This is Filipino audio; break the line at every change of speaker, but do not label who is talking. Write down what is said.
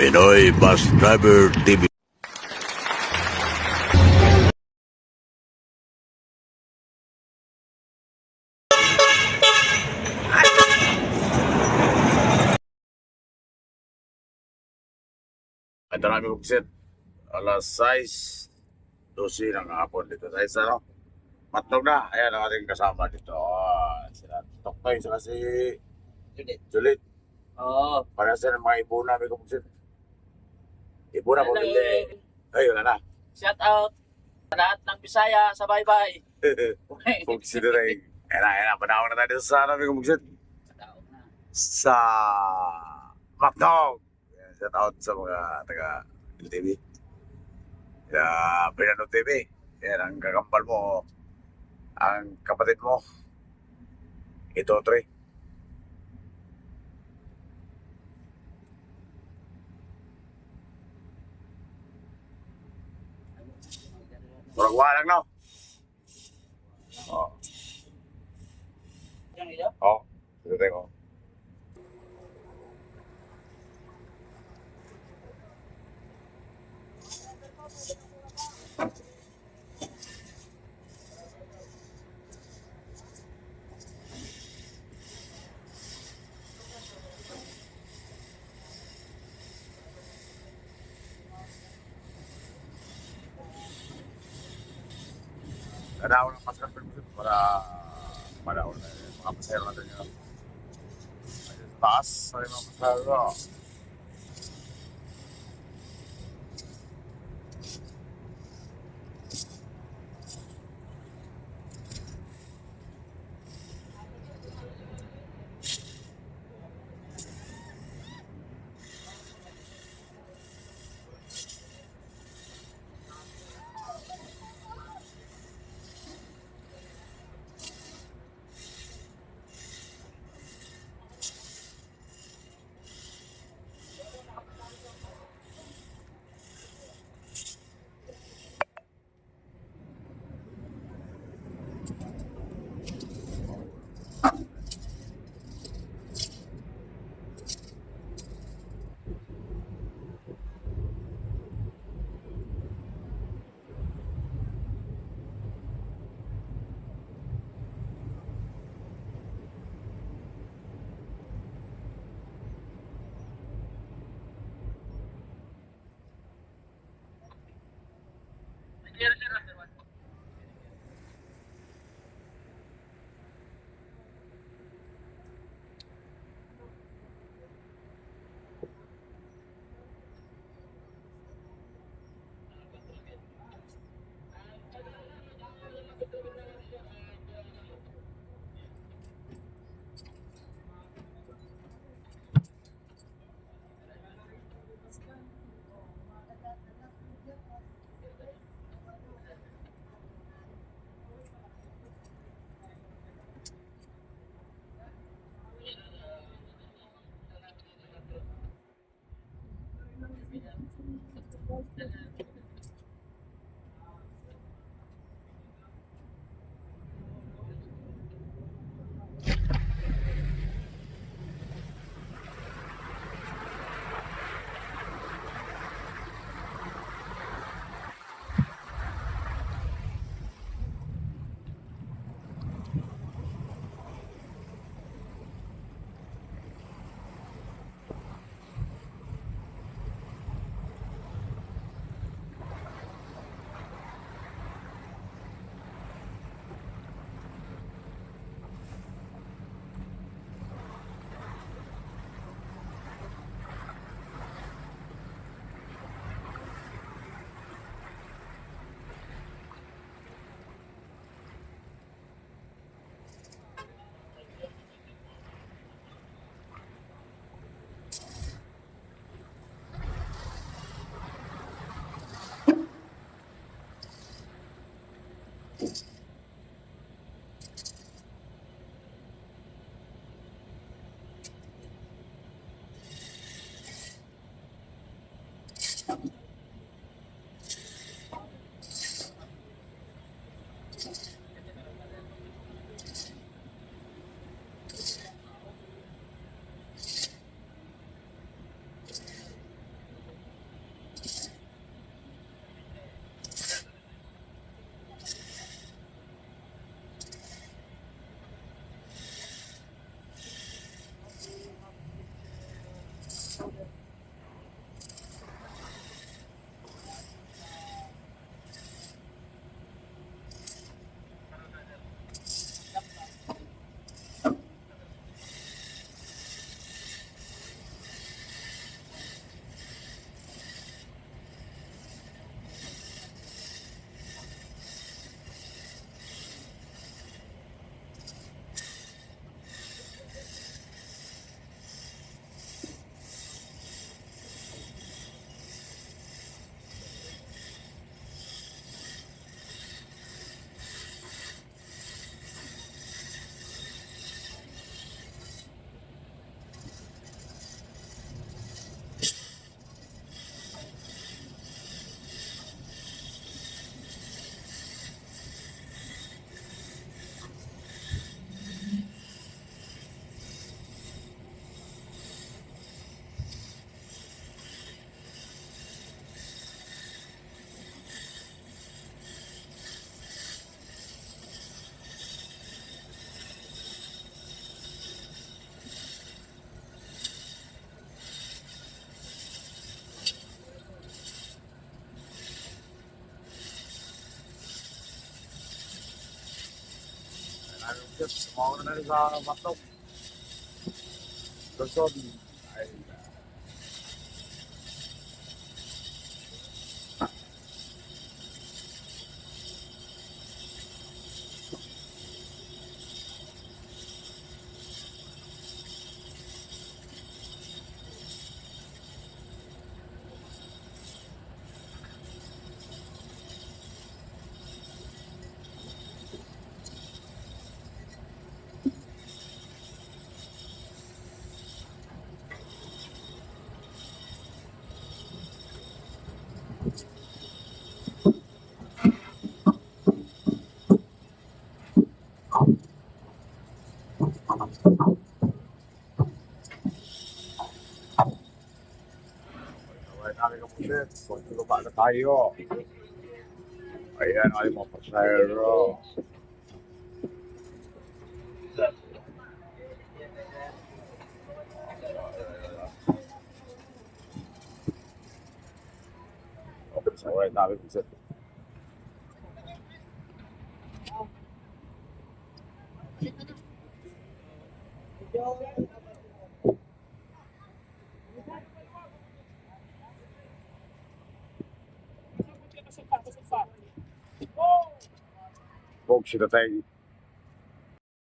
Pinoy Bus Driver TV. Ito na kami kupisit. Alas 6:12 ng hapon dito. Sa ano? Matlog na. Ayan ang ating kasama dito. Sila Toktoy, sila si Julit.
Oo.
Para sa mga ibuna, may kupisit. Ibuna po hindi. Ay, wala na.
Shout out sa lahat ng Bisaya sa bye-bye.
Kupisit na rin. Ayan na. Panahon na tayo dito sa ano, may kupisit. Sa Macdog. Shout out sa mga taga TV. Sa Pinano TV. Yan ang kakambal mo. Ang kapatid mo. Ito, Tre. Murag walang no? Oo.
Yung iyo?
Oo. Ito tayo. Kadaon ng paskan para madaon na yung mga pasero natin yun. Ayun sa taas, ay mga pasero. Buset, sumama na rin sa matok. Luzon. Ay, sabay namin ka buset. Pagtulaba na tayo. Ayan, ay mga pasahero. Okay, sabay namin buset. Folks, sila tayo